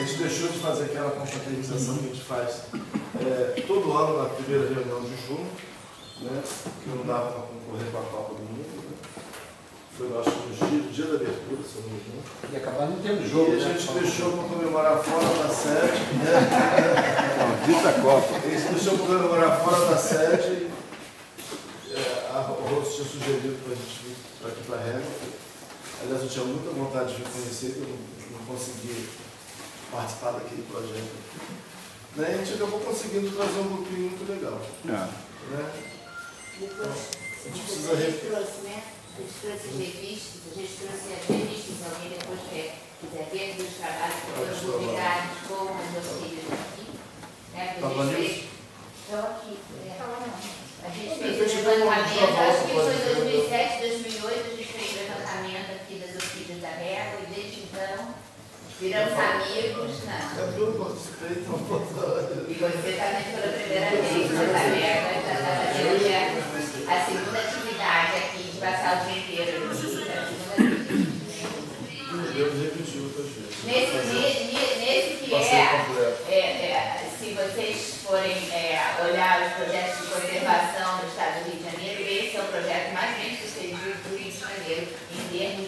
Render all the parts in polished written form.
gente deixou de fazer aquela confraternização que a gente faz todo ano na primeira reunião de junho, né? Que não dava para concorrer com a Copa do Mundo. Né? Foi, acho que no dia da abertura, se eu não me engano. E acabar não tendo jogo. E a gente deixou para comemorar fora da sede. Né? Dita Copa. A gente deixou para comemorar fora da sede. A Rose tinha sugerido para a gente vir aqui para a Régua. Aliás, eu tinha muita vontade de vir conhecer, eu não consegui participar daquele projeto. Né? A gente acabou conseguindo trazer um grupinho muito legal. Né? Então, a gente precisa trouxe, né? A gente trouxe revistas, a gente trouxe as revistas, alguém depois quiser ver dos trabalhos que foram publicados com os meus filhos aqui. Né? Estão aqui. A gente fez o levantamento, acho que foi em 2007, 2008, a gente fez o levantamento aqui das orquídeas da Régua e desde então viramos amigos. E você também pela primeira vez na Régua, já está fazendo a segunda atividade aqui, de passar o dia inteiro aqui, nesse que se vocês forem olhar os projetos de conservação do estado do Rio de Janeiro, esse é o projeto mais bem sucedido do Rio de Janeiro, em termos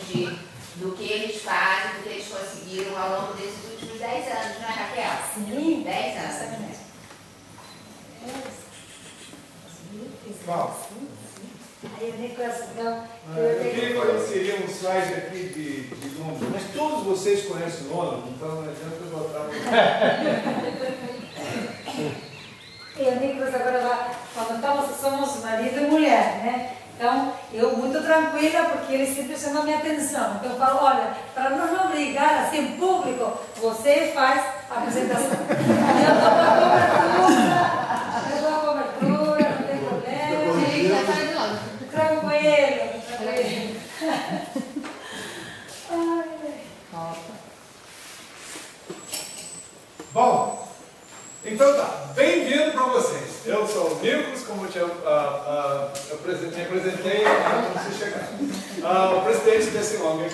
do que eles fazem, do que eles conseguiram ao longo desses últimos 10 anos, não é, Raquel? Sim. 10 anos. Bom, Aí eu Nicolas, então, eu queria conhecer um slide aqui de números, mas todos vocês conhecem o nome, então não adianta eu botar eu, Nicolas, agora quando somos marido e mulher, né? Então, eu muito tranquila, porque ele sempre chama a minha atenção. Então, eu falo, olha, para não brigar assim em público, você faz a apresentação. Eu dou a cobertura, não tem problema. Tranquilo. Bom, então tá, bem-vindo para vocês. Eu sou o Nicolas, como eu me apresentei antes de chegar, o presidente desse ONG.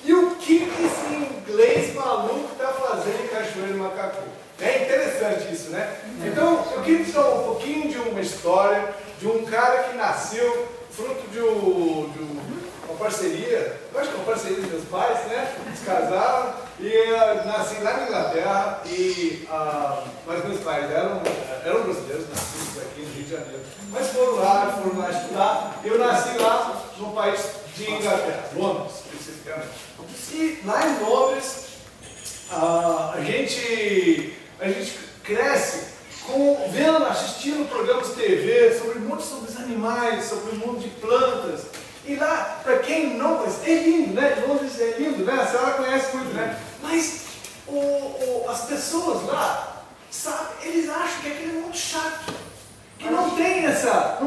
E o que esse inglês maluco está fazendo em Cachoeiro Macacu? É interessante isso, né? Então, eu queria te dar um pouquinho de uma história de um cara que nasceu fruto de uma parceria, eu acho que é uma parceria dos meus pais, né? Eles casaram e nasci lá na Inglaterra, mas meus pais eram brasileiros, nascidos aqui no Rio de Janeiro. Mas foram lá estudar. Eu nasci lá no país de Inglaterra, Londres, especificamente. E lá em Londres, a gente cresce assistindo programas de TV sobre os animais, sobre o mundo de plantas. E lá, para quem não conhece, é lindo, né? Londres é lindo, né? A senhora conhece muito, né? Mas as pessoas lá, sabe, eles acham que aquilo é muito chato. Que não tem essa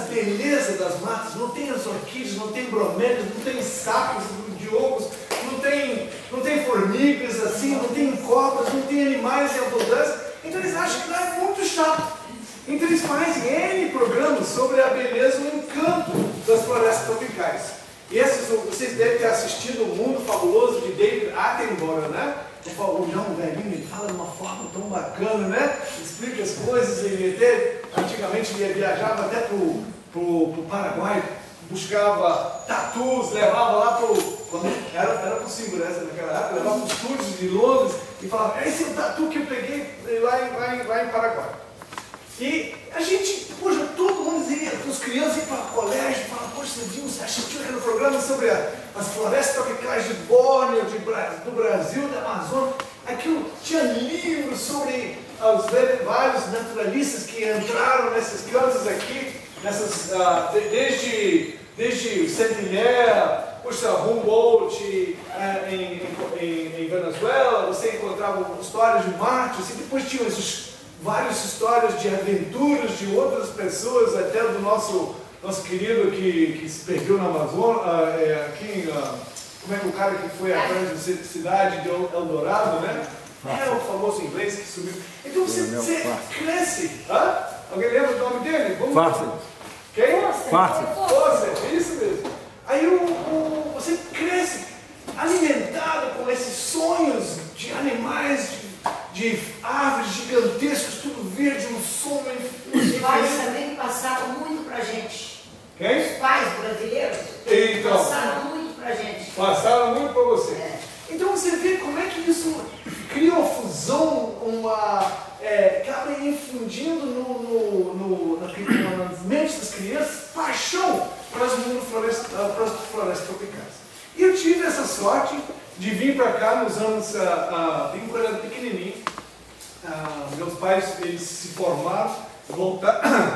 beleza das matas, não tem as orquídeas, não tem bromélias, não tem sapos, diogos, não tem formigas assim, não tem cobras, não tem animais em abundância. Então eles acham que lá é muito chato. Então eles fazem N programas sobre a beleza e o encanto das florestas tropicais. E vocês devem ter assistido O Mundo Fabuloso de David Attenborough, né? O João velhinho, ele fala de uma forma tão bacana, né? Explica as coisas, antigamente ele viajava até pro Paraguai, buscava tatus, levava lá era possível, né, naquela época, levava para os estúdios de Londres e falava, esse é o tatu que eu peguei lá em Paraguai. E a gente, poxa, todo mundo ia, os crianças iam para o colégio, falavam, poxa, você viu, você assistiu aquele programa sobre as florestas tropicais de Bórneo, do Brasil, da Amazônia. Aquilo tinha livros sobre os vários naturalistas que entraram nesses campos aqui, desde Saint-Hilaire, puxa, Humboldt, em Venezuela, você encontrava histórias de Marte, e depois tinha várias histórias de aventuras de outras pessoas, até do nosso querido que se perdeu na Amazônia, como é que o cara que foi atrás da cidade de Eldorado, né? É o famoso inglês que subiu. Então você cresce. Alguém lembra do nome dele? Fácil. Quem? Fácil. Você, isso mesmo. Aí você cresce alimentado com esses sonhos de animais, de árvores gigantescas, tudo verde, um som. Os pais também passaram muito pra gente. Quem? Os pais brasileiros Então, passaram muito pra gente. passaram muito para você. É. Então você vê como é que isso cria uma fusão, acaba infundindo nas mentes das crianças paixão para as florestas tropicais. E eu tive essa sorte de vir para cá nos anos, vim quando eu era pequenininho. Meus pais, eles se formaram,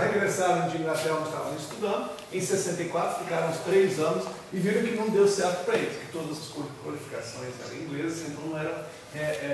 regressaram de Inglaterra, onde estavam estudando. Em 64, ficaram uns 3 anos e viram que não deu certo para eles, que todas as qualificações eram inglesas, então não eram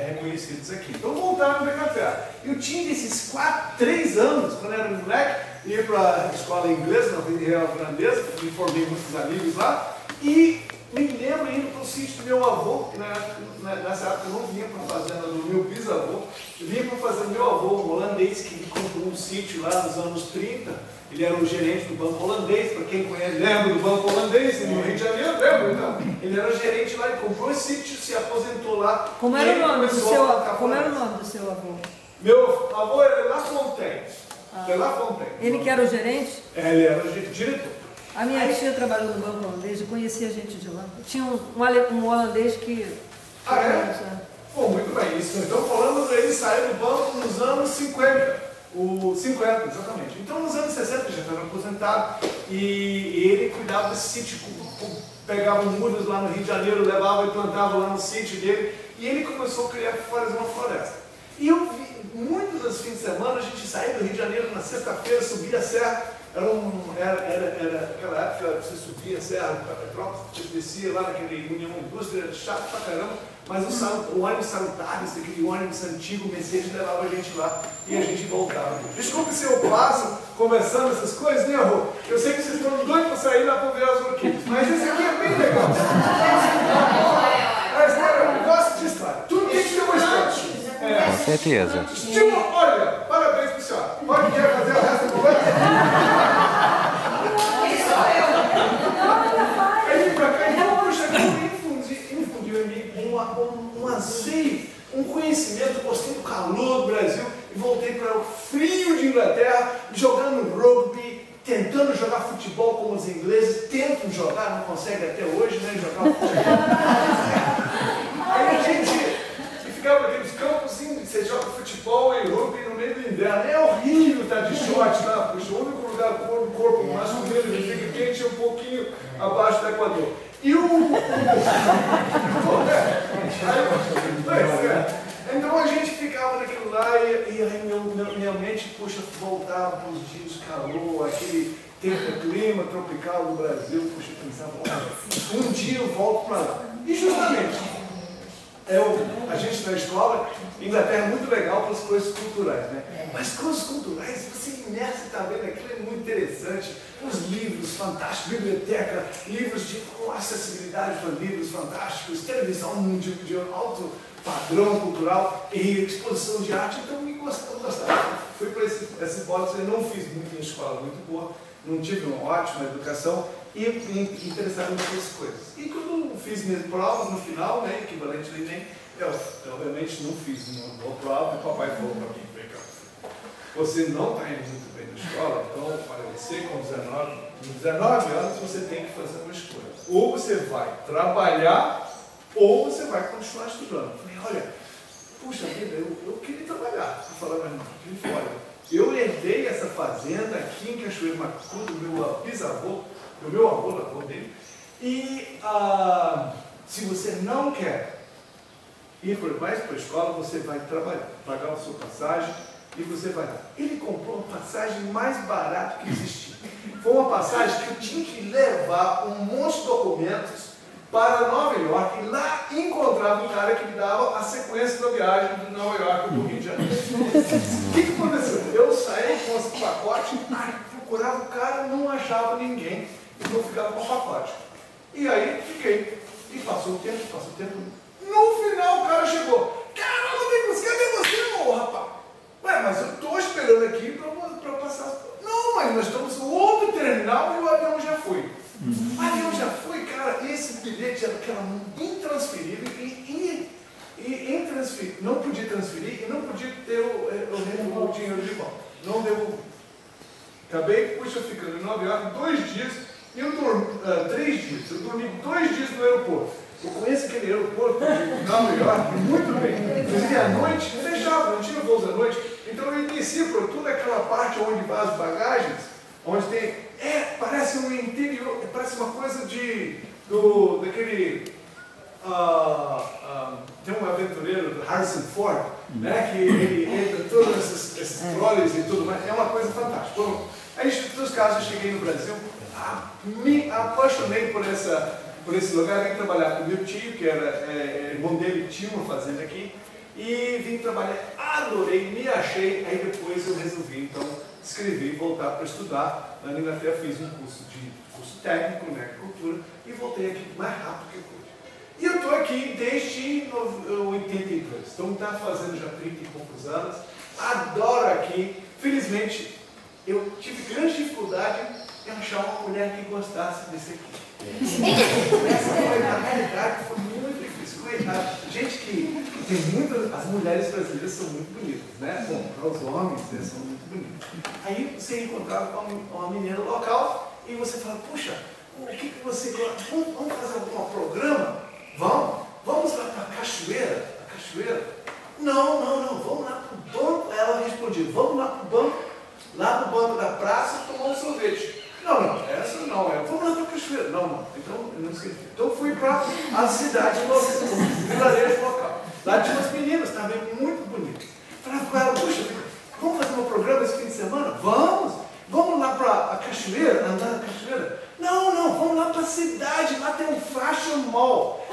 reconhecidos aqui. Então voltaram para a Inglaterra. Eu tinha esses 3 anos, quando eu era moleque, ia para a escola inglesa, na Real Grandeza, me formei muitos amigos lá, e me lembro indo para o sítio do meu avô, que nessa época eu não vinha para a fazenda do meu bisavô, eu vinha para a fazenda do meu avô, um holandês, que ele comprou um sítio lá nos anos 30, ele era o gerente do Banco Holandês, para quem conhece, lembra do Banco Holandês, no Rio de Janeiro, lembra? Então, ele era o gerente lá, ele comprou esse sítio, se aposentou lá. Como era o nome do seu avô? Meu avô era La Fontaine. Ele que era o gerente? Ele era o diretor. A minha tia trabalhou no Banco Holandês, eu conhecia gente de lá. Tinha um holandês que... Pô, muito bem. Isso, então falando dele, saiu do banco nos anos 50. 50, exatamente. Então nos anos 60 já estava aposentado e ele cuidava desse sítio, pegava mudas lá no Rio de Janeiro, levava e plantava lá no sítio dele e ele começou a fazer uma floresta. E eu vi, muitos dos fins de semana, a gente saía do Rio de Janeiro na sexta-feira, subia a serra. Era aquela época que você subia a serra para Petrópolis, você descia lá naquele União Indústria, era chato pra caramba, mas o ônibus Salutares, aquele ônibus antigo, Mercedes, levava a gente lá e a gente voltava. Desculpe se eu passo conversando essas coisas, né, Rô? Eu sei que vocês estão doidos para sair lá para ver as orquídeas, mas esse aqui é bem legal. A história, eu gosto de história. Tudo tem que ter uma história. Com certeza. Olha, parabéns para o senhor. Pode querer fazer o resto do banco? Aí pra cá, então, poxa, infundiu em mim um anseio, um conhecimento, gostei do calor do Brasil e voltei para o frio de Inglaterra, jogando rugby, tentando jogar futebol como os ingleses, tentam jogar, não conseguem até hoje, né, jogar futebol. Aí a gente ficava naqueles campos assim, você joga futebol e rugby no meio do inverno, é horrível estar de short lá, puxa, o único lugar do corpo masculino que fica quente é um pouquinho abaixo do Equador. E então a gente ficava naquilo lá e aí minha mente, puxa, voltava para os dias de calor, aquele clima tropical do Brasil, puxa, eu pensava, um dia eu volto para lá. E justamente, a gente na escola, Inglaterra é muito legal para as coisas culturais, né? Mas coisas culturais, você imersa também naquilo, é muito interessante. Os livros fantásticos, biblioteca, livros com acessibilidade para livros fantásticos, televisão de alto padrão cultural e exposição de arte, então eu gostava. Fui para esse box, eu não fiz muito em escola, muito boa, não tive uma ótima educação e me interessava nessas coisas. E quando fiz minhas provas no final, né, equivalente ao Enem, eu obviamente não fiz uma boa prova e o papai falou para mim, vem cá, você não está indo muito bem na escola, então olha, você com 19 anos você tem que fazer uma escolha. Ou você vai trabalhar ou você vai continuar estudando. Eu falei, olha, puxa vida, eu queria trabalhar, para falar a verdade. Ele falou, olha, eu herdei essa fazenda aqui em Cachoeiro Macacu, do meu bisavô, do meu avô dele, e se você não quer ir mais para a escola, você vai trabalhar, pagar a sua passagem e você vai lá. Ele comprou a passagem mais barata que existia. Foi uma passagem que eu tinha que levar um monte de documentos para Nova York e lá encontrava um cara que me dava a sequência da viagem de Nova York para o Rio de Janeiro. O que aconteceu? Eu saí com esse pacote, procurava o cara, não achava ninguém, então eu ficava com o pacote. E aí fiquei. E passou o tempo. No final o cara chegou. Caramba, cadê você, ô rapaz? Ué, mas eu estou esperando aqui para passar. Não, mas nós estamos no outro terminal e o avião já foi. O avião já foi, cara, esse bilhete era intransferível e podia ter o dinheiro de volta. Não devolvi. Acabei, ficando em Nova York 2 dias, e eu dormi 3 dias. Eu dormi 2 dias no aeroporto. Eu conheço aquele aeroporto de Nova York muito bem. Inclusive à noite, fechava, não tinha voos à noite. Então eu descia por toda aquela parte onde vai as bagagens, onde tem. Parece um interior, parece uma coisa daquele. Tem um aventureiro do Harrison Ford, né, que ele entra todos esses trolleys e tudo mais. É uma coisa fantástica. Bom, aí, em todos os casos, eu cheguei no Brasil, me apaixonei por esse lugar, vim trabalhar com meu tio, que era irmão dele, tinha uma fazenda aqui, e vim trabalhar, adorei, me achei, aí depois eu resolvi, então, escrevi, voltar para estudar. Na Inglaterra fiz um curso técnico, né, agricultura, e voltei aqui mais rápido que eu pude. E eu estou aqui desde 82, então está fazendo já 30 e poucos anos, adoro aqui, felizmente eu tive grande dificuldade em achar uma mulher que gostasse desse aqui. Essa foi, na realidade, foi muito difícil. Coitado. Gente que tem muitas. As mulheres brasileiras são muito bonitas, né? Bom, para os homens, eles são muito bonitos. Aí você encontrava com uma menina local e você fala: puxa, o que você gosta? Vamos fazer algum programa? Vamos lá para a cachoeira? A cachoeira? Não, vamos lá para o banco. Ela respondia: vamos lá para o banco, lá no banco da praça, tomar um sorvete. Não, essa não é. Vamos lá para a cachoeira. Não. Então, eu não sei. Então, fui para a cidade local, o vilarejo local. Lá tinha umas meninas também muito bonitas. Falava com ela: puxa, vamos fazer um programa esse fim de semana? Vamos lá para a cachoeira, andar na cachoeira? Não, vamos lá para a cidade, lá tem um fashion mall.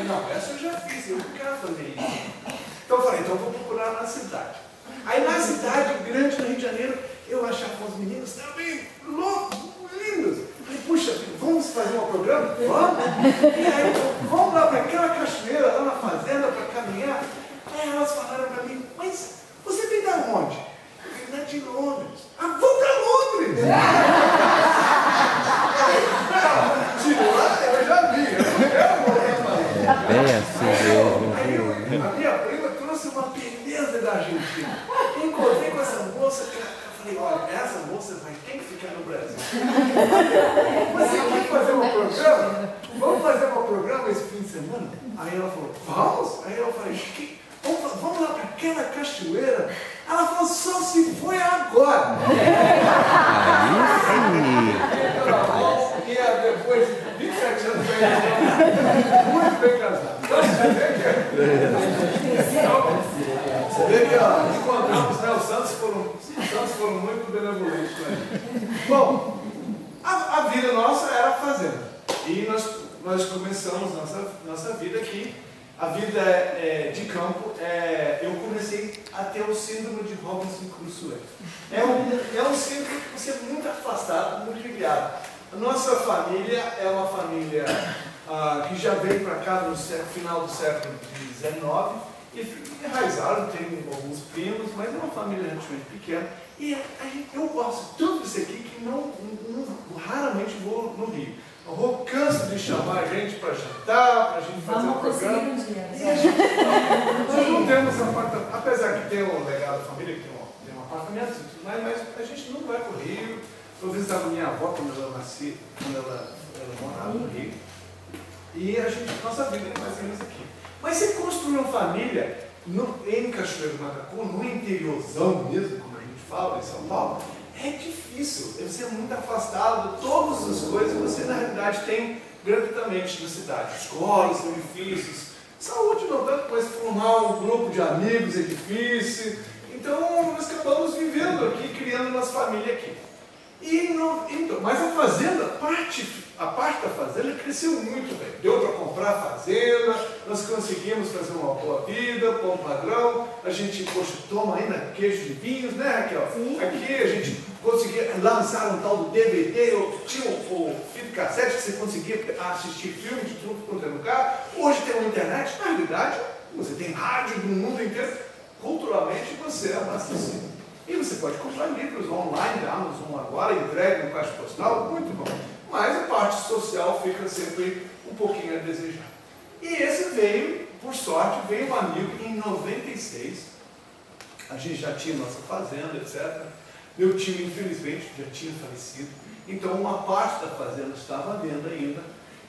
Não, essa eu já fiz, eu quero fazer isso. Então eu falei: então eu vou procurar na cidade. Aí na cidade grande do Rio de Janeiro, eu achava os meninos também loucos, lindos. Falei: puxa, vamos fazer um programa? Vamos? E aí, vamos lá para aquela cachoeira, lá na fazenda, para caminhar. Aí elas falaram para mim: mas você vem da onde? Eu vim de Londres. Vou para Londres! Não, lá eu já vi, eu morei para bem assim mesmo. A minha prima trouxe uma beleza da Argentina. Encontrei com essa moça, eu falei: olha, essa moça tem que ficar no Brasil. Você quer fazer um programa? Vamos fazer um programa esse fim de semana? Aí ela falou: vamos? Aí eu falei: vamos lá para aquela cachoeira? Ela falou: só se foi agora. E depois de 27 anos, muito bem casado. Você vê que encontramos, né? Os Santos foram muito benevolentes com a gente. Bom, a vida nossa era fazenda. E nós começamos nossa vida aqui. A vida de campo, eu comecei a ter o síndrome de Robinson Crusoe. É um síndrome que você é muito afastado, muito ligado. A nossa família é uma família que já veio para cá no final do século XIX e enraizaram, tem alguns primos, mas é uma família relativamente pequena. E eu gosto de tudo isso aqui que raramente vou no Rio. Eu canso de chamar a gente para jantar, para a gente fazer um programa. Nós não temos apartamento, apesar que tem um legado da família, que tem um apartamento e tudo mais, mas a gente não vai para o Rio. Eu visitava minha avó quando ela nasceu, quando ela morava no Rio. E nossa vida é mais ou menos aqui. Mas você construir uma família em Cachoeiro do Macacu, no interiorzão mesmo, como a gente fala, em São Paulo, é difícil. Você é muito afastado de todas as coisas que você, na realidade, tem gratuitamente na cidade. Escolas, edifícios, saúde não tanto, mas formar um grupo de amigos é difícil. Então, nós acabamos vivendo aqui, criando nossa família aqui. Mas a fazenda, a parte da fazenda cresceu muito bem. Deu para comprar a fazenda, nós conseguimos fazer uma boa vida, bom padrão. A gente, toma ainda queijo de vinhos, né, Raquel? Sim. Aqui a gente conseguia lançar um tal do DVD, tinha o fita cassete que você conseguia assistir filme de tudo quanto é lugar. Hoje tem uma internet, na realidade, você tem rádio do mundo inteiro. Culturalmente você é abastecido. E você pode comprar livros online da Amazon agora, entrega no caixa postal, muito bom. Mas a parte social fica sempre um pouquinho a desejar. E esse veio por sorte, veio um amigo em 96, a gente já tinha nossa fazenda, etc. Meu tio, infelizmente, já tinha falecido, então uma parte da fazenda estava à venda ainda,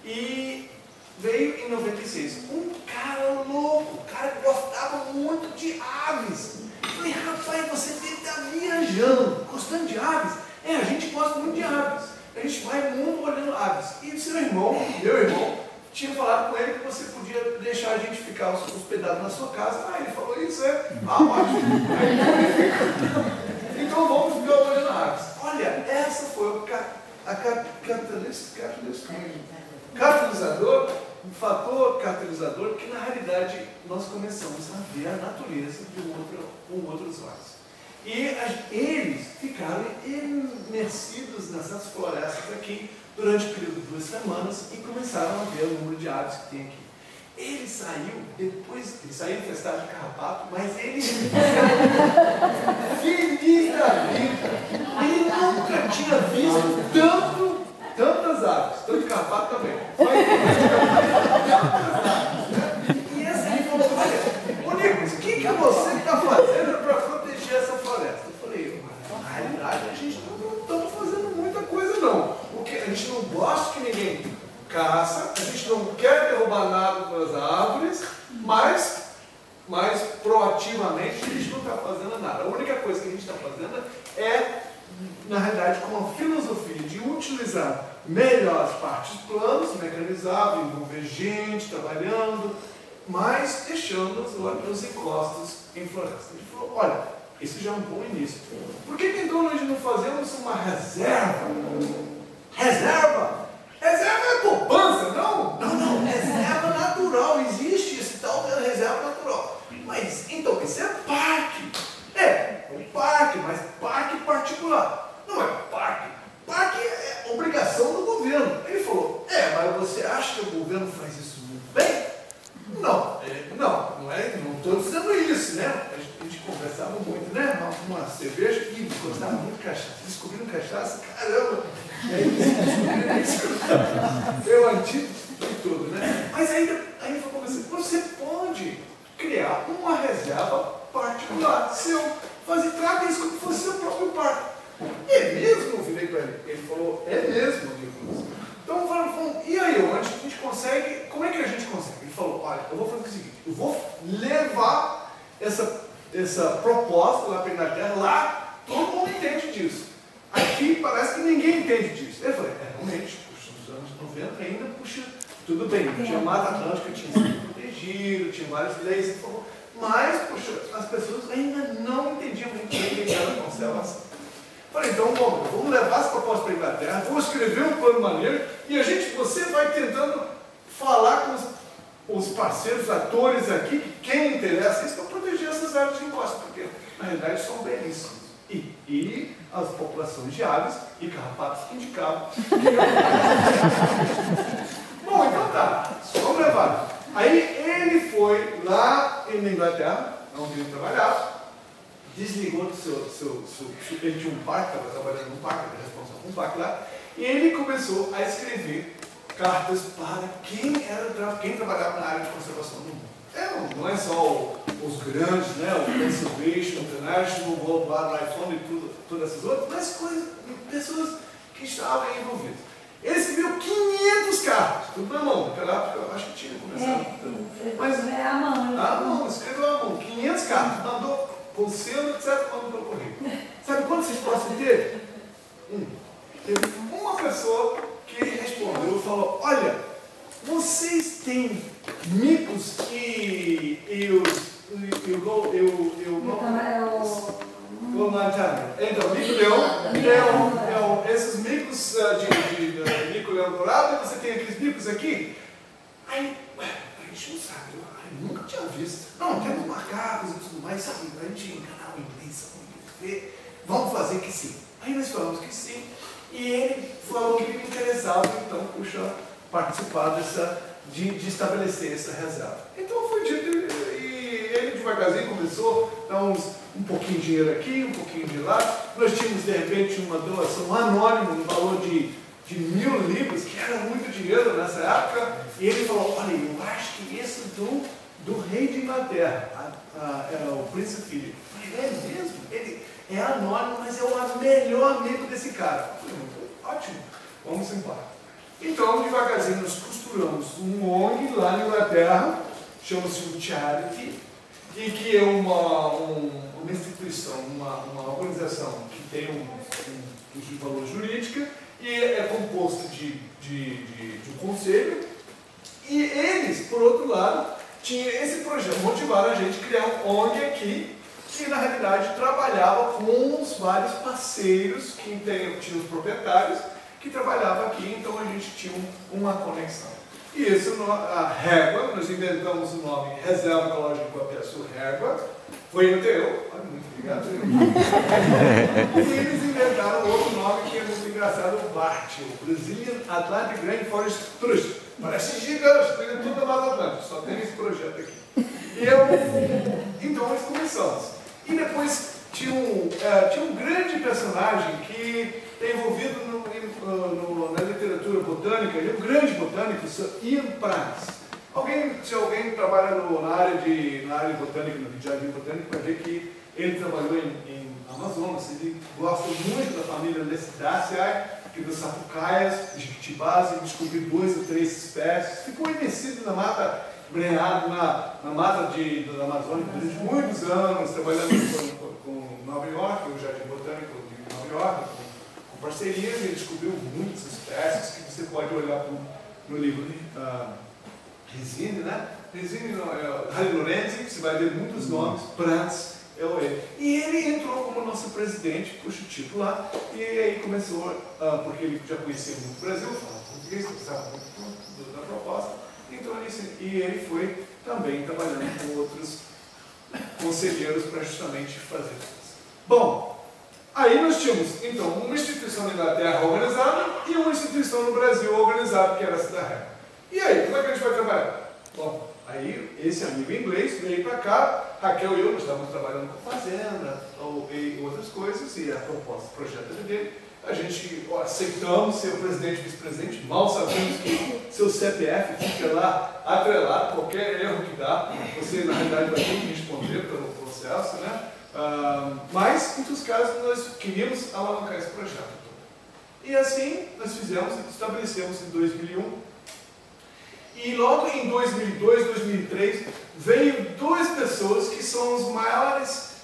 e veio em 96 um cara louco, um cara que gostava muito de aves. Eu falei, rapaz, você deve estar viajando, gostando de aves? A gente gosta muito de aves, a gente vai muito olhando aves. E seu irmão, meu irmão, tinha falado com ele que você podia deixar a gente ficar hospedado na sua casa. Ele falou isso, ótimo. Então vamos ficar olhando aves. Olha, essa foi o catalisador, um fator catalisador que na realidade nós começamos a ver a natureza com outros olhos. E eles ficaram imersidos nessas florestas aqui durante o período de 2 semanas e começaram a ver o número de aves que tem aqui. Ele saiu infestado de carrapato, mas ele feliz da vida. Ele nunca tinha visto tantas aves, tanto carrapato também. E assim ele falou, olha, Nicolas, o que você está fazendo para proteger essa floresta? Eu falei, na realidade a gente não está fazendo muita coisa não. Porque a gente não gosta que ninguém caça, a gente não quer derrubar nada das árvores, mas proativamente a gente não está fazendo nada. A única coisa que a gente está fazendo é, na realidade, com a filosofia de utilizar melhor as partes planas, mecanizado, envolver gente trabalhando, mas deixando os encostos em floresta. A gente falou, olha, esse já é um bom início. Por que então nós não fazemos uma reserva? Reserva? Reserva é poupança, não? Não, reserva natural. Existe esse tal de reserva natural. Mas, então, isso é parque. É um parque, mas parque particular. Não é parque. Parque é obrigação do governo. Ele falou, mas você acha que o governo faz isso muito bem? Não estou dizendo isso, né? A gente conversava muito, né? Uma cerveja e gostava muito de cachaça. Descobriram cachaça, caramba! E aí descobriram eu antigo e tudo, né? Mas aí eu comecei, você pode criar uma reserva particular seu. Trata isso como se fosse seu próprio parque. É mesmo? Eu virei para ele. Ele falou, é mesmo, Nicolas. Então falamos, e aí, onde a gente consegue, como é que a gente consegue? Ele falou, olha, eu vou fazer o seguinte, eu vou levar essa proposta lá para a Inglaterra, lá todo mundo entende disso. Aqui parece que ninguém entende disso. Eu falei, realmente, nos anos 90 ainda, tudo bem, tinha Mata Atlântica, tinha sido protegido, tinha várias leis, ele falou, mas, as pessoas ainda não entendiam muito bem o que era a conservação. Falei, então, vamos levar essa proposta para a Inglaterra, vou escrever um plano maneiro e você vai tentando falar com os parceiros, atores aqui, quem interessa isso, para proteger essas áreas de encosta, porque na realidade são belíssimas. E as populações de aves e carrapatos indicavam. Bom, então tá, vamos levar. Aí ele foi lá na Inglaterra, onde ele trabalhava, desligou do ele tinha um parque, estava trabalhando num parque, era responsável por um parque lá, e ele começou a escrever cartas para quem trabalhava na área de conservação do mundo. Não é só os grandes, né, o Conservation International, o World Wildlife Fund e todas essas outras, mas pessoas que estavam envolvidas. Ele escreveu 500 cartas, tudo na mão. Naquela época eu acho que tinha começado. Mas a mão. Escreveu à mão, 500 cartas, mandou com selo, etc., mandou pelo correio. Sabe quantas respostas ele teve? Teve uma pessoa que respondeu e falou, olha, vocês têm micos então, mico-leão, esses micos de mico-leão dourado, e você tem aqueles micos aqui. Aí, a gente não sabe, eu nunca tinha visto. Não, temos macacos e tudo mais, sabe? A gente enganar o inglês, vamos fazer que sim. Aí nós falamos que sim, e ele falou que ele interessava, então, participar de estabelecer essa reserva. Então foi dito, e ele devagarzinho começou a dar um pouquinho de dinheiro aqui, um pouquinho de lá. Nós tínhamos de repente uma doação anônima no valor de 1.000 libras, que era muito dinheiro nessa época, e ele falou, olha, eu acho que isso do rei de Inglaterra, o príncipe Philip. Eu falei, é mesmo? Ele é anônimo, mas é o melhor amigo desse cara. Eu falei, ótimo, vamos embora. Então, devagarzinho, nós costuramos um ONG lá na Inglaterra, chama-se o Charity, e que é uma instituição, uma organização que tem um valor jurídico e é composto de um conselho. E eles, por outro lado, tinham esse projeto, motivaram a gente a criar um ONG aqui, que na realidade trabalhava com os vários parceiros que tinham os proprietários, que trabalhavam aqui, então a gente tinha uma conexão. E isso, a Régua, nós inventamos o nome Reserva Ecológica Iguapiaçu Régua, foi até eu, muito obrigado. E eles inventaram outro nome que é muito engraçado, o BART, o Brazilian Atlantic Rainforest Trust. Parece gigante, tem tudo na Mata Atlântica, só tem esse projeto aqui. Então nós começamos. E depois tinha um grande personagem que está envolvido na literatura botânica, ele é um grande botânico, Ian Prats. Se alguém trabalha na área de botânica, no jardim botânico, vai ver que ele trabalhou em Amazonas, ele gosta muito da família Lecidaceae, que dos sapucaias, jiquitibás, ele descobriu 2 ou 3 espécies, ficou conhecido na mata brenhada, na mata da Amazônia durante muitos anos, trabalhando com Nova York, o Jardim Botânico de Nova York, com parcerias, ele descobriu muitas espécies que você pode olhar no livro Resine, né? Resine não, Harry Lorenzi, você vai ver muitos nomes, Prats, é ele. E ele entrou como nosso presidente, puxa o título lá, e aí começou, porque ele já conhecia muito o Brasil, falava português, gostava muito da proposta, entrou nisso, e ele foi também trabalhando com outros conselheiros para justamente fazer isso. Bom, aí nós tínhamos, então, uma instituição na Inglaterra organizada e uma instituição no Brasil organizada, que era essa da Régua. E aí, como é que a gente vai trabalhar? Bom, aí esse amigo inglês veio para cá, Raquel e eu, nós estávamos trabalhando com fazenda e outras coisas, e a proposta, o projeto dele, a gente aceitamos ser o presidente e vice-presidente, mal sabemos que seu CPF fica lá atrelado, qualquer erro que dá, você na realidade vai ter que responder pelo processo, né? Mas, em muitos casos, nós queríamos alavancar esse projeto. E assim, nós fizemos, estabelecemos em 2001, e logo em 2002, 2003, veio 2 pessoas que são os maiores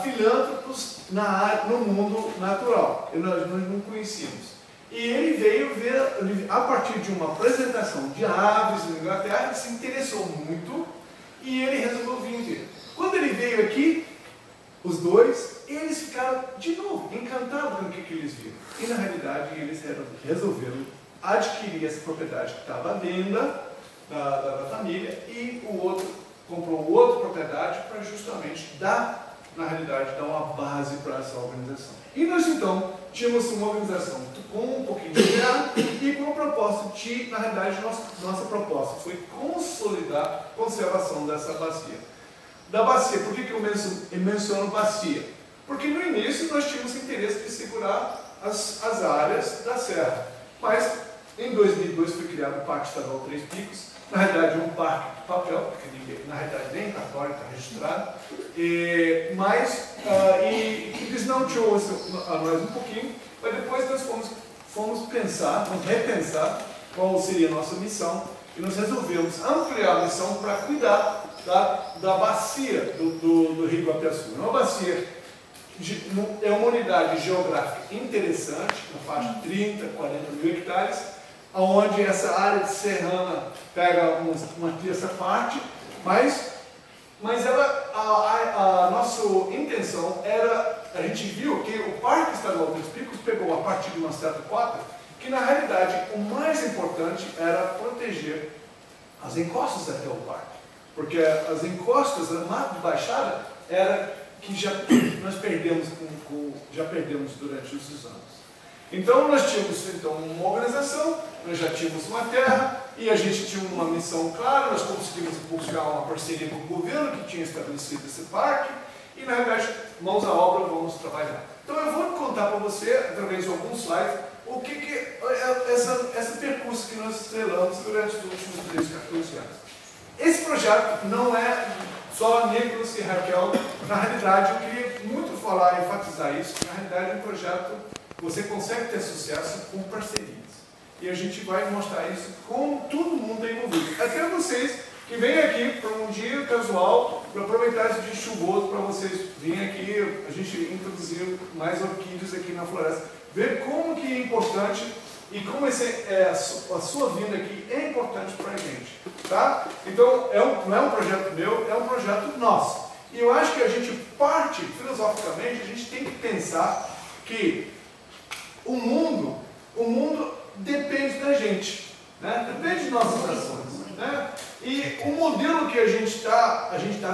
filântropos no mundo natural. Nós não conhecíamos. E ele veio ver, a partir de uma apresentação de aves na Inglaterra, ele se interessou muito e ele resolveu vir ver. Quando ele veio aqui, os 2, eles ficaram de novo encantados com o que eles viram. E na realidade eles resolveram adquirir essa propriedade que estava à venda da família e o outro comprou outra propriedade para justamente dar uma base para essa organização. E nós então tínhamos uma organização com um pouquinho de terra e com a proposta na realidade, nossa proposta foi consolidar a conservação dessa bacia. Da bacia, por que eu menciono bacia? Porque no início nós tínhamos interesse de segurar as áreas da serra, mas em 2002 foi criado o Parque Estadual Três Picos, na realidade um parque de papel, porque na realidade nem em cartório está registrado, mas eles não tinham a nós um pouquinho, mas depois nós fomos repensar qual seria a nossa missão, e nós resolvemos ampliar a missão para cuidar da bacia do Rio Iguapiaçu. Uma bacia é uma unidade geográfica interessante, na faixa de 30, 40 mil hectares, onde essa área de serrana pega uma terça parte, mas a nossa intenção era, a gente viu que o Parque Estadual Três Picos pegou a partir de uma certa cota, que na realidade o mais importante era proteger as encostas até o parque, porque as encostas, a mata de baixada, era que nós perdemos durante esses anos. Então nós tínhamos uma organização, nós já tínhamos uma terra e a gente tinha uma missão clara, nós conseguimos buscar uma parceria com o governo que tinha estabelecido esse parque e na verdade, mãos à obra, vamos trabalhar. Então eu vou contar para você, através de alguns slides, o que é esse percurso que nós estrelamos durante os últimos 13, 14 anos. esse projeto não é só Nicolas e Raquel. Na realidade, eu queria muito falar e enfatizar isso. Na realidade, é um projeto que você consegue ter sucesso com parcerias. E a gente vai mostrar isso com todo mundo envolvido. Até vocês que vêm aqui para um dia casual, para aproveitar esse dia chuvoso, para vocês virem aqui, a gente introduzir mais orquídeas aqui na floresta, ver como que é importante e como a sua vinda aqui é importante para a gente, tá? Então, não é um projeto meu, é um projeto nosso. E eu acho que a gente parte, filosoficamente, a gente tem que pensar que o mundo depende da gente, né? Depende de nossas ações, né? E o modelo que a gente tá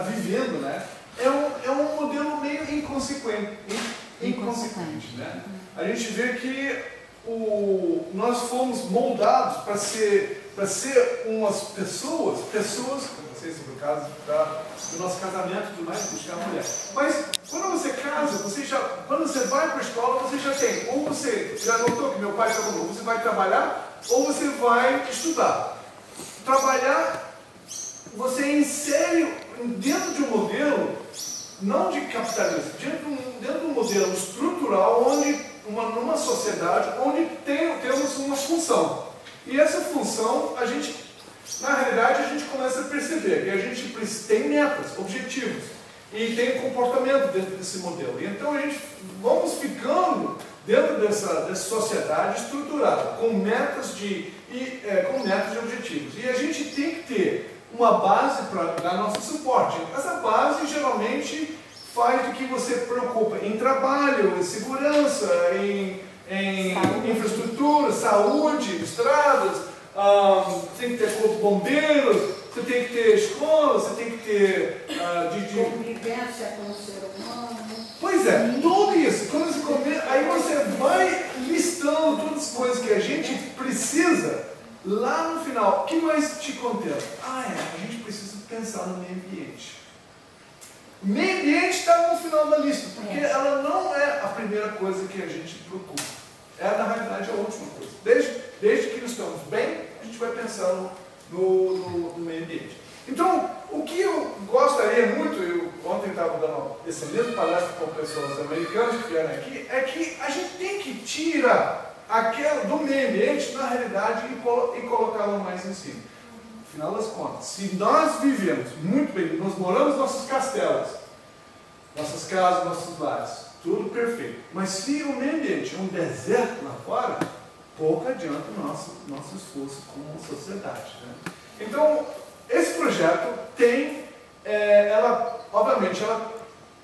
vivendo, né? É um modelo meio inconsequente, né? A gente vê que nós fomos moldados para ser umas pessoas, não sei se é o caso do nosso casamento e tudo mais, buscar a mulher. Mas quando você casa, quando você vai para a escola, você já tem, ou você já notou que meu pai falou, você vai trabalhar ou você vai estudar. Trabalhar, você insere dentro de um modelo, não de capitalismo, dentro de um modelo estrutural numa sociedade onde temos uma função. E essa função, na realidade, a gente começa a perceber que a gente tem metas, objetivos, e tem comportamento dentro desse modelo. E então vamos ficando dentro dessa sociedade estruturada, com metas e objetivos. E a gente tem que ter uma base para dar nosso suporte. Essa base geralmente faz com que você preocupe em trabalho, em segurança, em infraestrutura, saúde, estradas, tem que ter corpo de bombeiros, você tem que ter escola, você tem que ter convivência com o ser humano. Pois é, tudo isso. Quando você começa, aí você vai listando todas as coisas que a gente precisa. Lá no final, o que mais te contenta? A gente precisa pensar no meio ambiente. O meio ambiente está no final da lista, porque ela não é a primeira coisa que a gente preocupa. Na realidade, é a última coisa. Desde que nós estamos bem, a gente vai pensar no meio ambiente. Então, o que eu gostaria muito, eu ontem estava dando essa mesma palestra com pessoas americanas que vieram aqui, é que a gente tem que tirar aquela do meio ambiente, na realidade, e colocá-la mais em cima. Afinal das contas, se nós vivemos muito bem, nós moramos nos nossos castelos, nossas casas, nossos lares, tudo perfeito. Mas se o meio ambiente é um deserto lá fora, pouco adianta o nosso esforço como sociedade, né? Então, esse projeto obviamente, ela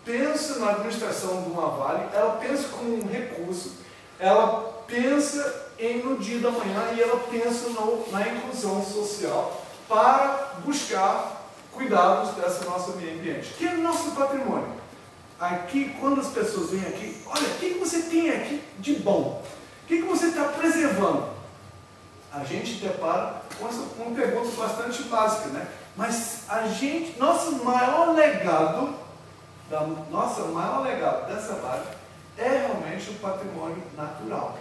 pensa na administração de uma Vale, ela pensa como um recurso, ela pensa no dia da manhã e ela pensa na inclusão social para buscar cuidados dessa nossa meio ambiente, que é o nosso patrimônio. Aqui, quando as pessoas vêm aqui, olha, o que você tem aqui de bom? O que você está preservando? A gente depara com uma pergunta bastante básica, né? Mas nosso maior legado dessa Vale é realmente o patrimônio natural,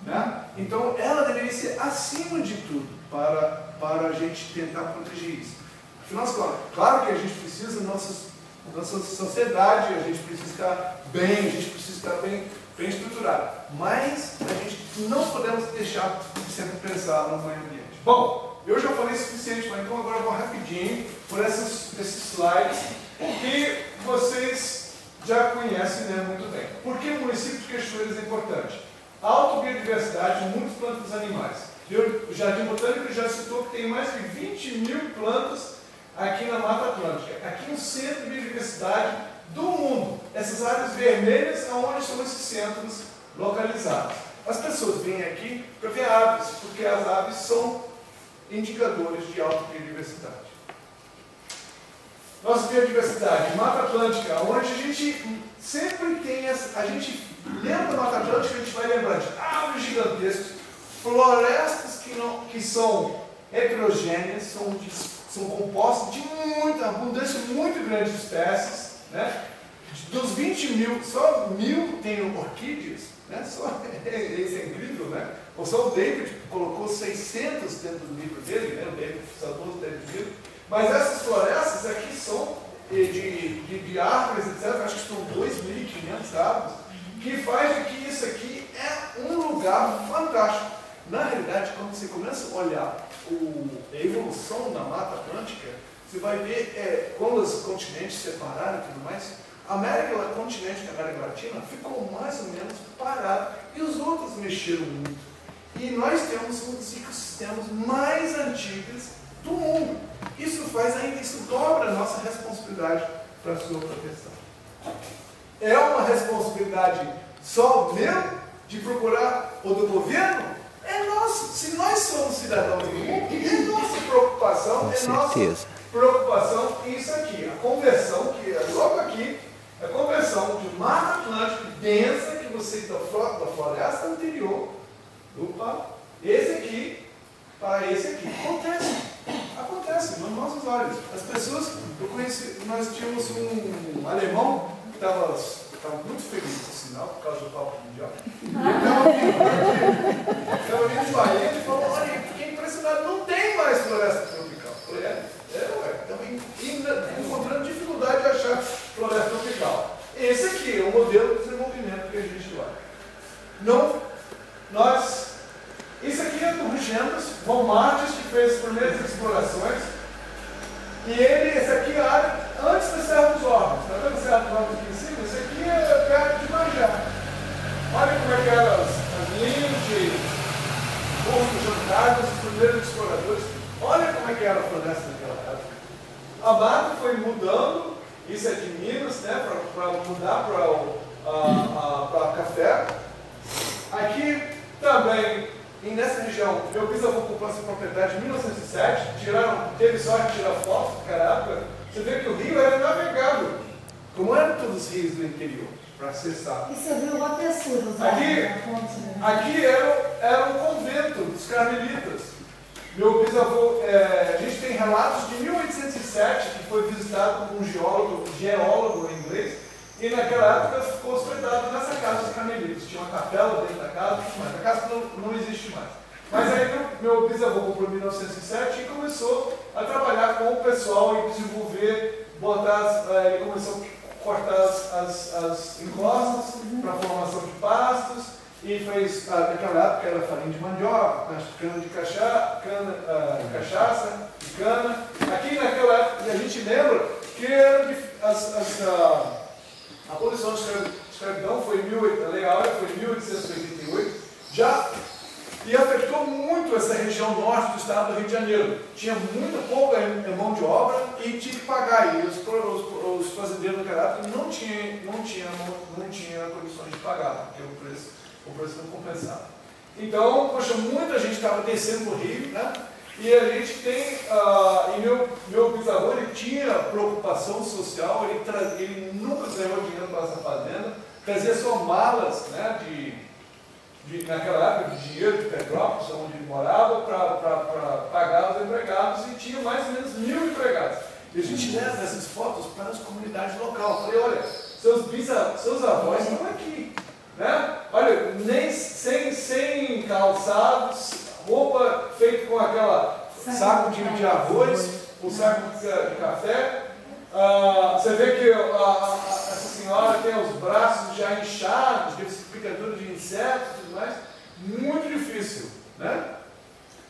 né? Então, ela deveria ser acima de tudo para a gente tentar proteger isso. Afinal de contas, claro que a gente precisa nossa sociedade, a gente precisa estar bem, a gente precisa estar bem estruturado, mas a gente não podemos deixar de sempre pensar no meio ambiente. Bom, eu já falei o suficiente, mas então agora eu vou rapidinho por esses slides que vocês já conhecem, né, muito bem. Por que o município de Cachoeiras é importante? Alta biodiversidade, muitas plantas e animais. O Jardim Botânico já citou que tem mais de 20 mil plantas aqui na Mata Atlântica, aqui no centro de biodiversidade do mundo. Essas áreas vermelhas são onde estão esses centros localizados. As pessoas vêm aqui para ver aves, porque as aves são indicadores de alta biodiversidade. Nossa biodiversidade, Mata Atlântica, onde a gente sempre tem a gente lembra da Mata Atlântica, a gente vai lembrar de árvores gigantescas, florestas que são heterogêneas, são compostas de muita abundância, muito grande de espécies, né? Dos 20 mil, só 1.000 tem orquídeas, né? Isso é incrível, né? Ou só o David colocou 600 dentro do livro dele, né? O David, saudoso David Gill, Mas essas florestas aqui são de árvores, etc. Acho que são 2.500 árvores, que faz de que isso aqui é um lugar fantástico. Na realidade, quando você começa a olhar a evolução da Mata Atlântica, você vai ver quando os continentes se separaram e tudo mais, o continente da América Latina ficou mais ou menos parado e os outros mexeram muito. E nós temos um dos ecossistemas mais antigos do mundo. Isso dobra a nossa responsabilidade para a sua proteção. É uma responsabilidade só mesmo de procurar o do governo? É nossa. Se nós somos cidadãos do mundo, é nossa preocupação, nossa preocupação isso aqui. A conversão, que é logo aqui, a conversão de Mata Atlântica densa que você da floresta anterior, esse aqui para esse aqui. Acontece nos nossos olhos. As pessoas, nós tínhamos um alemão que estava muito feliz, por sinal, por causa do Palco Mundial. Estava vindo de Bahia e falou: olha, fiquei impressionado, não tem mais floresta tropical. Eu falei, estava encontrando dificuldade de achar floresta tropical. Esse aqui é o modelo de desenvolvimento que a gente olha. Isso aqui é do Gemas, Von Martins, que fez as primeiras explorações. E esse aqui é a área antes da Serra dos Órgãos. Está vendo a Serra dos Órgãos aqui em cima? Esse aqui é perto de Manjá. Olha como é que eram as linhas de curso jantar dos primeiros exploradores. Olha como é que era a floresta naquela época. A mata foi mudando, isso é de Minas, né, para mudar para café. Aqui também, nessa região, meu bisavô comprou essa propriedade em 1907, teve sorte de tirar fotos naquela época. Você vê que o rio era navegável, como eram todos os rios do interior, para acessar. E você viu o Atessur, aqui era um convento dos carmelitas. Meu bisavô, a gente tem relatos de 1807, que foi visitado por um geólogo inglês, e naquela época ficou hospedado nessa casa dos carmelitas. Tinha uma capela dentro da casa, mas a casa não existe mais. Mas aí meu bisavô comprou em 1907 e começou a trabalhar com o pessoal e desenvolver, ele começou a cortar as encostas para a formação de pastos, e fez, naquela época era farinha de mandioca, cana de cachaça e cana. Aqui naquela época, a gente lembra que a abolição de escravidão foi a Lei Áurea foi em 1888, e afetou muito essa região norte do estado do Rio de Janeiro. Tinha pouca mão de obra e tinha que pagar. E os fazendeiros naquela época não tinham condições de pagar, porque o preço não compensava. Então, poxa, muita gente estava descendo o rio, né? E a gente tem, meu bisavô, ele tinha preocupação social, ele nunca ganhou dinheiro para essa fazenda, trazia só malas, né, naquela época, de dinheiro de Petrópolis, onde ele morava, para pagar os empregados, e tinha mais ou menos 1.000 empregados. E a gente leva essas fotos para as comunidades locais. Eu falei, olha, seus avós estão aqui, né? Olha, nem sem calçados, roupa feita com aquela saco de arroz, o saco de café. Você vê que essa senhora tem os braços já inchados, de picadura de insetos e tudo mais. Muito difícil, né?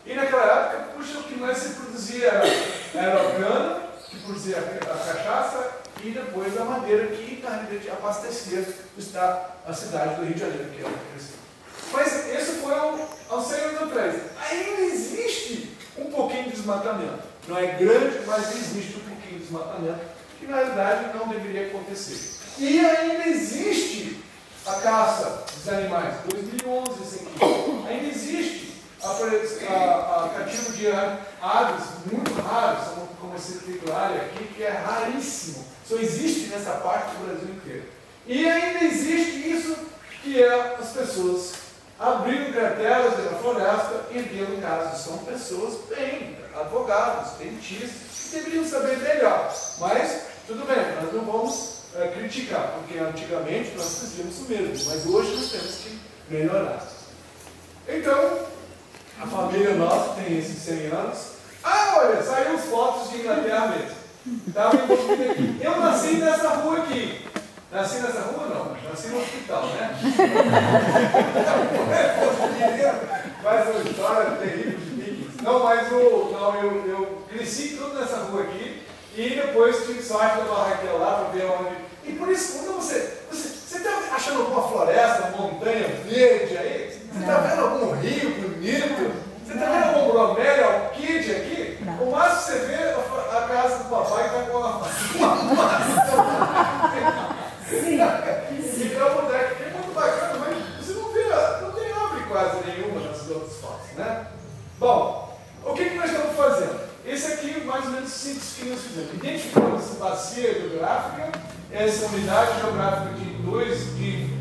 E naquela época, puxa, o que mais se produzia era a cana, que produzia a cachaça, e depois a madeira que abastecia a cidade do Rio de Janeiro, que era o crescimento. Mas esse foi ao 100 anos atrás. Ainda existe um pouquinho de desmatamento. Não é grande, mas existe um pouquinho de desmatamento, que na realidade não deveria acontecer. E ainda existe a caça dos animais. 2011, isso aqui. Ainda existe a cativo de aves muito raras, como esse triculário aqui, que é raríssimo. Só existe nessa parte do Brasil inteiro. E ainda existe isso que é as pessoas abrindo cartelas na floresta e dentro casos são pessoas bem, advogados, dentistas, que deveriam saber melhor. Mas, tudo bem, nós não vamos criticar, porque antigamente nós fazíamos isso mesmo, mas hoje nós temos que melhorar. Então, a família nossa tem esses 100 anos. olha, saiu as fotos de Inglaterra mesmo. Estava envolvido aqui. Eu nasci nessa rua aqui. Nasci nessa rua? Não. Nasci no hospital, né? Faz uma história terrível de Vikings. Não, mas eu cresci tudo nessa rua aqui. E depois tive sorte da Barraquel lá para ver onde. E por isso, quando você está achando alguma floresta, montanha verde aí? Você está vendo algum rio bonito? Você está vendo algum bromélia, orquídea aqui? Não. O máximo que você vê a casa do papai está com uma massa. Sim. Então, o deck é muito bacana, mas você não vê, não tem árvore quase nenhuma nas outras fotos, né? Bom, o que nós estamos fazendo? Esse aqui, mais ou menos, síntese que nós fizemos. Identificamos essa bacia geográfica, essa unidade geográfica de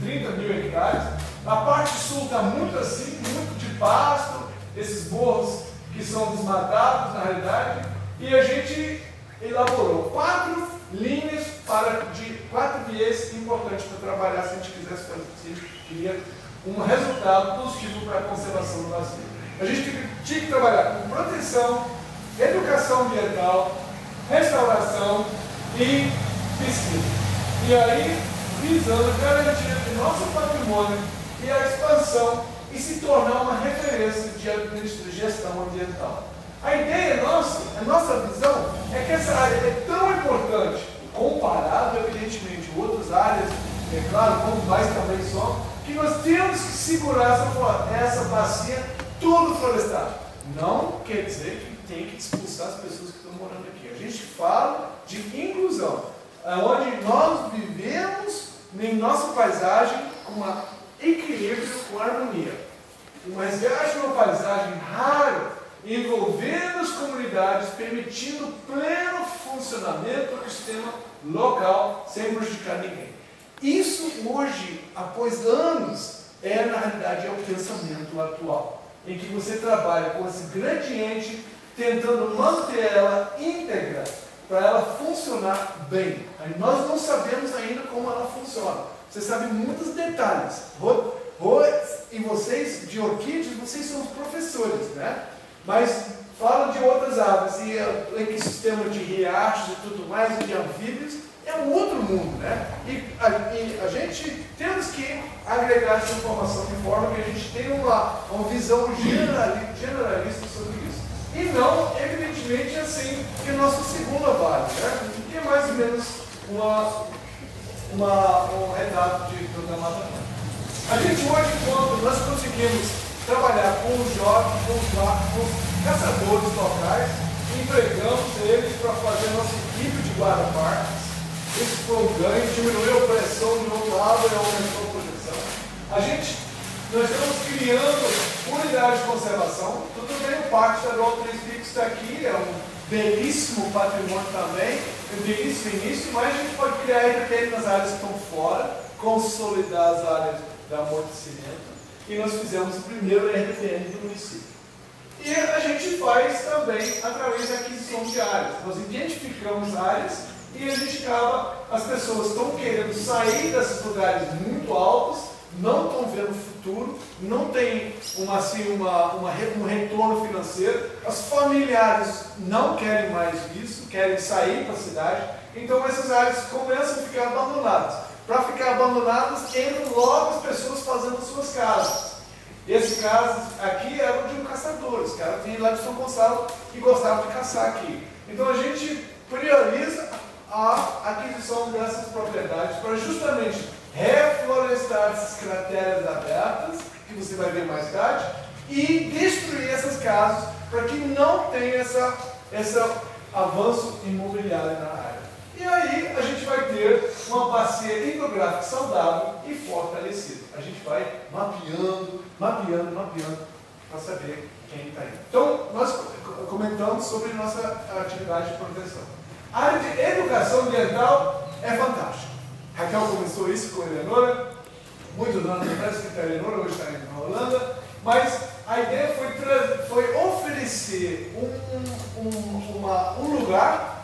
30 mil hectares. A parte sul está muito assim, muito de pasto, esses morros que são desmatados, na realidade, e a gente elaborou 4 linhas de 4 viés importantes para trabalhar se a gente quisesse fazer, se a gente queria um resultado positivo para a conservação do bacio. A gente tinha que trabalhar com proteção, educação ambiental, restauração e pesquisa. E aí, visando a garantia do nosso patrimônio e a expansão e se tornar uma referência de gestão ambiental. A ideia nossa, a nossa visão, é que essa área é tão importante, comparado, evidentemente, a outras áreas, é claro, como mais também são, que nós temos que segurar essa bacia toda florestada. Não quer dizer que tem que expulsar as pessoas que estão morando aqui. A gente fala de inclusão, onde nós vivemos em nossa paisagem com um equilíbrio, com harmonia. Um resgate de uma paisagem rara, envolvendo as comunidades, permitindo pleno funcionamento do sistema local, sem prejudicar ninguém. Isso hoje, após anos, na realidade, é o pensamento atual, em que você trabalha com esse gradiente, tentando manter ela íntegra, para ela funcionar bem. Aí nós não sabemos ainda como ela funciona. Você sabe muitos detalhes. E vocês, de orquídeas, vocês são os professores, né? Mas falam de outras aves, e o ecossistema de riachos e tudo mais, e de anfíbios, é um outro mundo, né? E a gente temos que agregar essa informação de forma que a gente tenha uma visão generalista sobre isso. E não, evidentemente, assim, que a nossa segunda vale, né? Que é mais ou menos um retrato da Mata Atlântica. A gente hoje, quando nós conseguimos trabalhar com os jovens, com os caçadores locais, empregamos eles para fazer a nossa equipe de guarda-parques. Isso foi um ganho, diminuiu a pressão de um lado e aumentou a projeção. Nós estamos criando unidades de conservação. Tudo bem, o Parque Estadual Três Picos está aqui, é um belíssimo patrimônio também, um belíssimo início, mas a gente pode criar RPN nas áreas que estão fora, consolidar as áreas da amortecimento, e nós fizemos o primeiro RPN do município. E a gente faz também através da aquisição de áreas. Nós identificamos áreas e a gente acaba, as pessoas estão querendo sair desses lugares muito altos, não estão vendo futuro, não tem um retorno financeiro, as familiares não querem mais isso, querem sair para a cidade, então essas áreas começam a ficar abandonadas. Para ficar abandonadas, entram logo as pessoas fazendo suas casas. Esse caso aqui era de um caçador, os caras vinham lá de São Gonçalo e gostavam de caçar aqui. Então a gente prioriza a aquisição dessas propriedades para justamente reflorestar essas crateras abertas, que você vai ver mais tarde, e destruir essas casas para que não tenha esse avanço imobiliário na área. E aí a gente vai ter uma bacia hidrográfica saudável e fortalecida. A gente vai mapeando para saber quem está aí. Então, nós comentamos sobre nossa atividade de proteção. A área de educação ambiental é fantástica. Raquel começou isso com a Eleonora, muitos anos atrás, que a Eleonora hoje está na Holanda, mas a ideia foi oferecer um lugar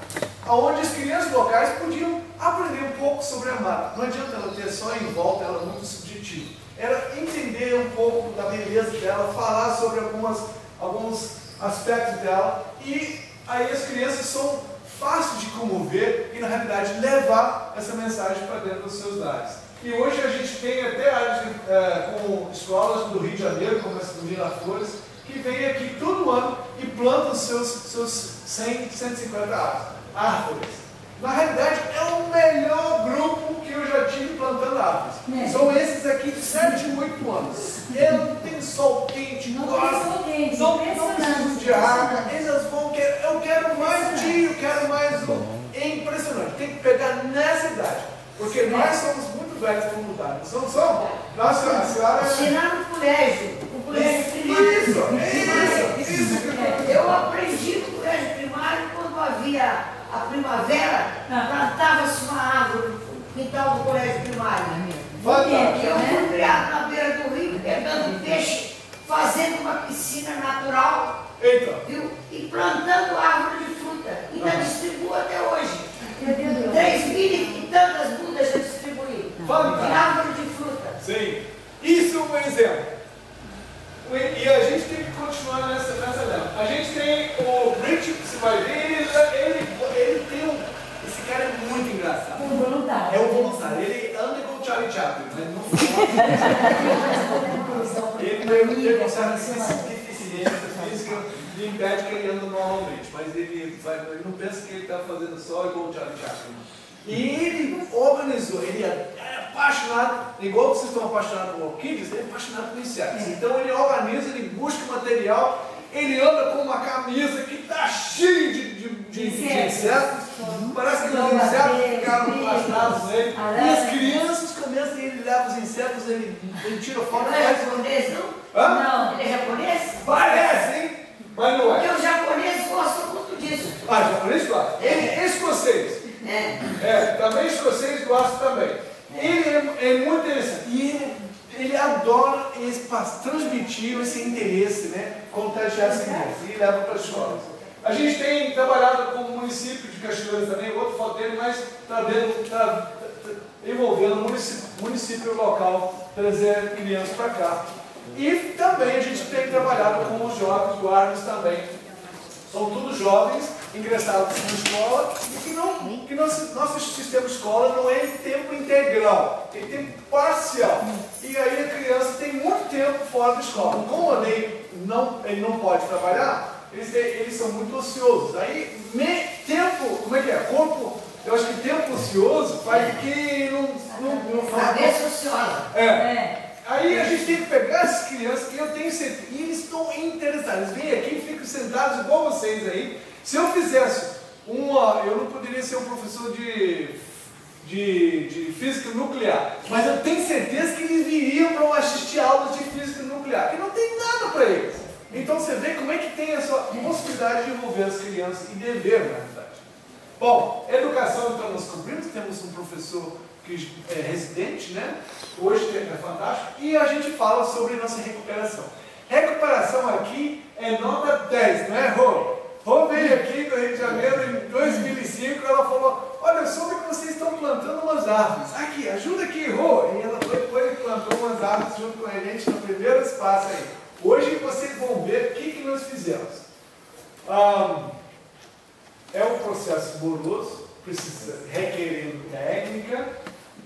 onde as crianças locais podiam aprender um pouco sobre a mata. Não adianta ela ter só em volta, ela é muito subjetiva. Era entender um pouco da beleza dela, falar sobre alguns aspectos dela, e aí as crianças são fáceis de comover e, na realidade, levar essa mensagem para dentro dos seus lares. E hoje a gente tem até áreas com escolas do Rio de Janeiro, como essa do Vila Flores, que vêm aqui todo ano e plantam seus 100, 150 árvores. Na realidade, é o melhor grupo que eu já tive plantando árvores. São esses aqui de 7 e 8 anos. Eles não tem sol quente, não precisam de água, eles vão querer, eu quero mais dia, eu quero mais um. É impressionante, tem que pegar nessa idade. Porque nós somos muito velhos para mudar, não somos? Nossa, a senhora... Ensinar no colégio, primário. Isso. Eu aprendi no colégio primário quando havia a primavera, plantava-se uma árvore no quintal do colégio primário. Fantástico. Eu fui criado na beira do rio, pegando peixe, fazendo uma piscina natural, viu? E plantando árvore de fruta. Ainda distribuo até hoje. 3.000 e tantas mudas já distribuí. De árvore de fruta. Sim. Isso é um exemplo. E a gente tem que continuar nessa leva. A gente tem o Rich, você vai ver, ele tem um... Esse cara é muito engraçado. Um voluntário. É um voluntário. Ele anda com o Charlie Chaplin, mas não ele consegue deficiência física e impede que ele anda normalmente, mas ele não pensa que ele está fazendo só igual o Charlie Chaplin. E ele organizou, ele é apaixonado, igual vocês estão apaixonados por orquídeas, ele é apaixonado por insetos. Então ele organiza, ele busca material, ele anda com uma camisa que está cheia de insetos. Parece que os insetos ficaram apaixonados nele. E as crianças começam, ele leva os insetos, ele tira foto. Não é japonês, não? Hã? Não, ele é japonês? Parece, hein? Mas não é. Porque os japoneses gostam muito disso. Ah, japonês gosta. Ele é escocês. Também escocês gosta também. Ele é muito interessante. E ele adora transmitir esse interesse, né? Contagiar esse interesse. E leva para as escolas. A gente tem trabalhado com o município de Cachoeiras também, outra foto dele, mas está envolvendo o município local, trazer crianças para cá. E também a gente tem trabalhado com os jovens guardas também. São todos jovens ingressados na escola e que nosso sistema de escola não é em tempo integral, é em tempo parcial. E aí a criança tem muito tempo fora da escola. Como ele não pode trabalhar, eles são muito ociosos. Aí, como é que é? Corpo, eu acho que tempo ocioso faz que não faz. Cabeça ociosa. Aí a gente tem que pegar essas crianças, e eu tenho certeza, e eles estão interessados. Eles vêm aqui e ficam sentados igual vocês aí. Se eu fizesse eu não poderia ser um professor de física nuclear, mas eu tenho certeza que eles viriam para assistir aulas de física nuclear, que não tem nada para eles. Então você vê como é que tem essa possibilidade de envolver as crianças e dever, na verdade. Bom, educação então nós cumprimos, temos um professor que é residente, né? Hoje é fantástico, e a gente fala sobre nossa recuperação. Recuperação aqui é nota 10, não é, Rô? Rô veio aqui do Rio de Janeiro em 2005, ela falou, olha, eu soube que vocês estão plantando umas árvores. Aqui, ajuda aqui, Rô. E ela foi e plantou umas árvores junto com a gente no primeiro espaço aí. Hoje vocês vão ver o que nós fizemos. É um processo moroso, requerendo técnica,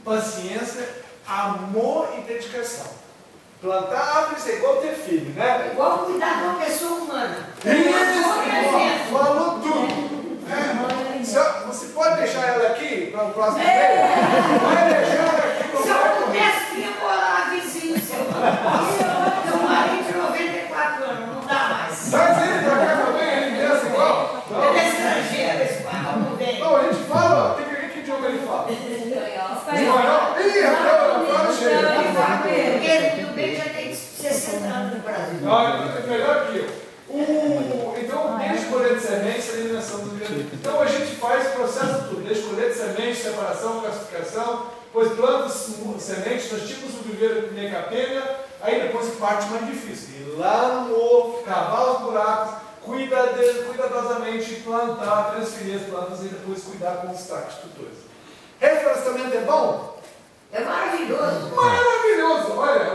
paciência, amor e dedicação. Plantar árvores é igual ter filho, né? Igual cuidar de uma pessoa humana. Isso, falou tudo. Você pode deixar ela aqui para o próximo vídeo? Vai deixar ela aqui para o Se eu próximo pudesse, ia morar vizinho seu. Meu marido de 94 anos, não dá mais. Tá dizendo para cá também, ele pensa igual? Ele é estrangeiro, esse pai não vem. Não, a gente fala, que idioma ele fala? Espanhol. Ih, agora chega. Ele também já tem 60 anos no Brasil. É melhor que eu. Então, desde colher de sementes, a eliminação do grande. Então, a gente faz o processo tudo, desde colher de sementes, separação, classificação, depois planta sementes, nós tínhamos o viveiro de Necapena, aí depois parte mais difícil. Ir lá no morro, cavar os buracos, cuidadosamente plantar, transferir as plantas e depois cuidar com os tacos tutores. Reflorestamento é bom? É maravilhoso. Maravilhoso! Olha,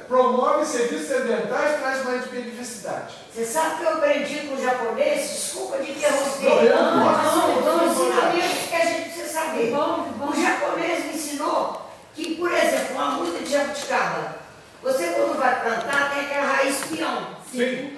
promove serviços ambientais e traz mais biodiversidade. Você sabe que eu aprendi com o japonês? Desculpa de interromper. São ensinamentos que a gente precisa saber. O japonês me ensinou que, por exemplo, uma muda de jabuticaba, você quando vai plantar tem aquela raiz peão. Sim.